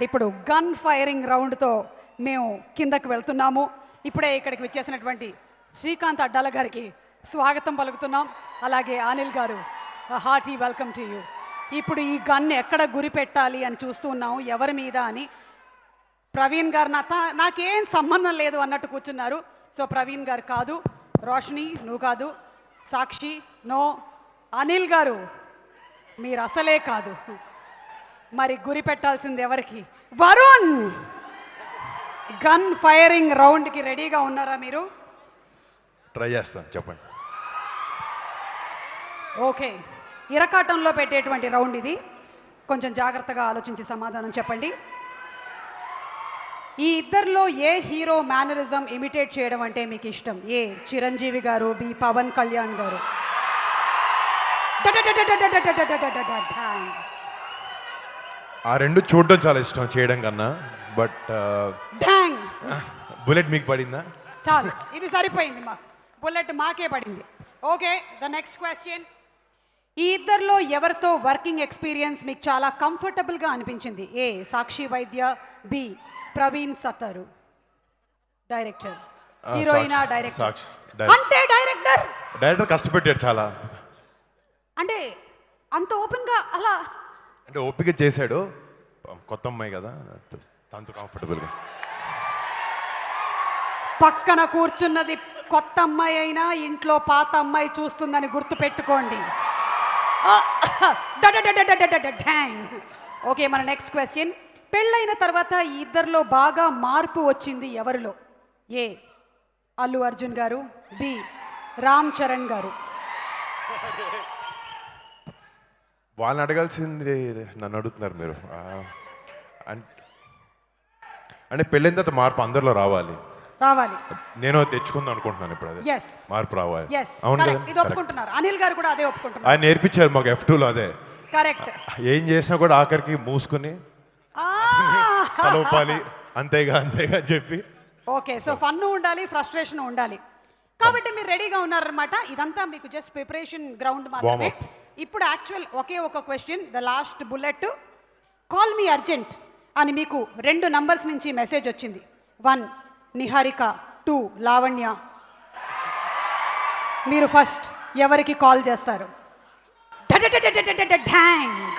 ఇప్పుడు gun firing రౌండ్తో మేము కిందకు వెళ్తున్నాము. ఇప్పుడే ఇక్కడికి వచ్చేసినటువంటి శ్రీకాంత్ అడ్డాల గారికి స్వాగతం పలుకుతున్నాం. అలాగే అనిల్ గారు, హార్టీ వెల్కమ్ టు యూ. ఇప్పుడు ఈ గన్ ఎక్కడ గురి పెట్టాలి అని చూస్తూ ఉన్నాము, ఎవరి మీద అని. ప్రవీణ్ గారు నాకేం సంబంధం లేదు అన్నట్టు కూర్చున్నారు. సో ప్రవీణ్ గారు కాదు, రోషిని నువ్వు కాదు, సాక్షి నో, అనిల్ గారు మీరు అసలే కాదు. మరి గురి పెట్టాల్సింది ఎవరికి? వరుణ్. గన్ ఫైరింగ్ రౌండ్కి రెడీగా ఉన్నారా మీరు? ట్రై చేస్తాను, చెప్పండి. ఓకే, ఇరకాటంలో పెట్టేటువంటి రౌండ్ ఇది. కొంచెం జాగ్రత్తగా ఆలోచించి సమాధానం చెప్పండి. ఈ ఇద్దరిలో ఏ హీరో మేనరిజం ఇమిటేట్ చేయడం అంటే మీకు ఇష్టం? ఏ చిరంజీవి గారు, బి పవన్ కళ్యాణ్ గారు. ఆ రెండు చూడడం చాలా ఇష్టం చేయడం కన్నా. బట్ డాంగ్ బుల్లెట్ మీకు పడిందా? చాలు, ఇది సరిపోయింది. మా బుల్లెట్ మాకే పడింది. Okay, the next question. ఈ ఇద్దరిలో ఎవరితో వర్కింగ్ ఎక్స్పీరియన్స్ మీకు చాలా కంఫర్టబుల్గా అనిపించింది? ఏ సాక్షి వైద్య, బి ప్రవీణ్ సత్తరు. డైరెక్టర్, హీరోయినా? డైరెక్టర్ అంటే డైరెక్టర్ కష్టపెట్టాడు చాలా. అంటే అంత ఓపెన్గా అలా అంటే ఓపిక చేశాడు. కొత్త అమ్మాయి కదా, తనతో కంఫర్టబుల్గా. పక్కన కూర్చున్నది కొత్త అమ్మాయి అయినా ఇంట్లో పాత అమ్మాయి చూస్తుందని గుర్తు పెట్టుకోండి. ఓకే, మన నెక్స్ట్ క్వశ్చన్. పెళ్ళైన తర్వాత ఈ ఇద్దరిలో బాగా మార్పు వచ్చింది ఎవరిలో? ఏ అల్లు అర్జున్ గారు, బి రామ్ చరణ్ గారు. వాళ్ళని అడగాల్సింది నన్ను అడుగుతున్నారు మీరు. అంటే పెళ్ళైన తర్వాత మార్పు అందరిలో రావాలి. నేను తెచ్చుకుందాం అనుకుంటున్నాను ఇప్పుడు. అదే మార్పు రావాలి. అవును కదా, ఇది ఒప్పుకుంటున్నారు. అనిల్ గారు కూడా అదే ఒప్పుకుంటున్నారు. ఆయన నేర్పించారు మాకు F2లో. అదే కరెక్ట్. ఏం చేసినా కూడా ఆఖరికి మూసుకుని కలపాలి, అంతేగా అంతేగా చెప్పి. ఓకే, సో ఫన్ ఉండాలి, ఫ్రస్ట్రేషన్ ఉండాలి. కాబట్టి మీరు రెడీగా ఉన్నారనమాట. ఇదంతా మీకు జస్ట్ ప్రిపరేషన్ గ్రౌండ్ మాత్రమే. ఇప్పుడు యాక్చువల్ ఒకే ఒక question, the last bullet. Call me urgent అని మీకు 2 నంబర్స్ నుంచి మెసేజ్ వచ్చింది. 1 నిహారిక, 2 లావణ్య. మీరు ఫస్ట్ ఎవరికి కాల్ చేస్తారు? ఢ్యాంగ్.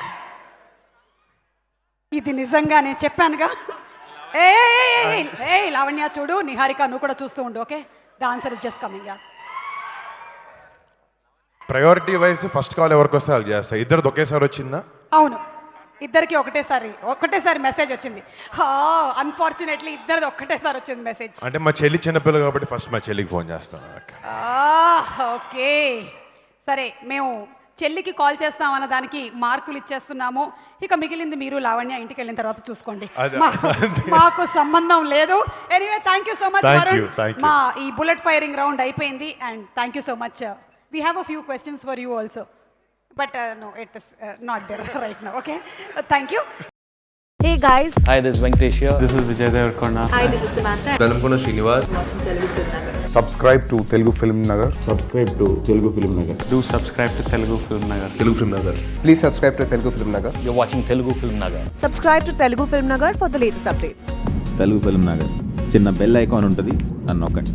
ఇది నిజంగా నేను చెప్పానుగా. ఏ లావణ్య చూడు, నిహారిక నువ్వు కూడా చూస్తూ ఉండు. Okay, the answer is just coming. Priority wise first call ఎవరికి వస్తే వాళ్ళు చేస్తారు. ఇద్దరిది ఒకేసారి వచ్చిందా? అవును, ఇద్దరికి ఒకటేసారి మెసేజ్ వచ్చింది. అన్ఫార్చునేట్లీ ఇద్దరిది ఒక్కటేసారి వచ్చింది మెసేజ్. అంటే మా చెల్లి చిన్నపిల్ల కాబట్టి ఫస్ట్ మా చెల్లికి ఫోన్ చేస్తాను. ఓకే, సరే, మేము చెల్లికి కాల్ చేస్తామన్న దానికి మార్కులు ఇచ్చేస్తున్నాము. ఇక మిగిలింది మీరు లావణ్య ఇంటికి వెళ్ళిన తర్వాత చూసుకోండి, మాకు సంబంధం లేదు. Anyway, thank you so much Varun. మా ఈ బుల్లెట్ ఫైరింగ్ రౌండ్ అయిపోయింది and thank you so much. We have a few questions for you also, but no, it is not there right now. Okay, thank you. Hey guys, hi, this is Venkatesh here. This is Vijay Devarkonda. hi, this is Samantha. Dalamkona Srinivas. Subscribe to Telugu Film Nagar. Subscribe to Telugu Film Nagar. Do subscribe to Telugu Film Nagar. Telugu Film Nagar. Please subscribe to Telugu Film Nagar. You're watching Telugu Film Nagar. Subscribe to Telugu Film Nagar for the latest updates. Telugu film Nagar చిన్న bell icon ఉంటుంది, దాన్ని నొక్కండి.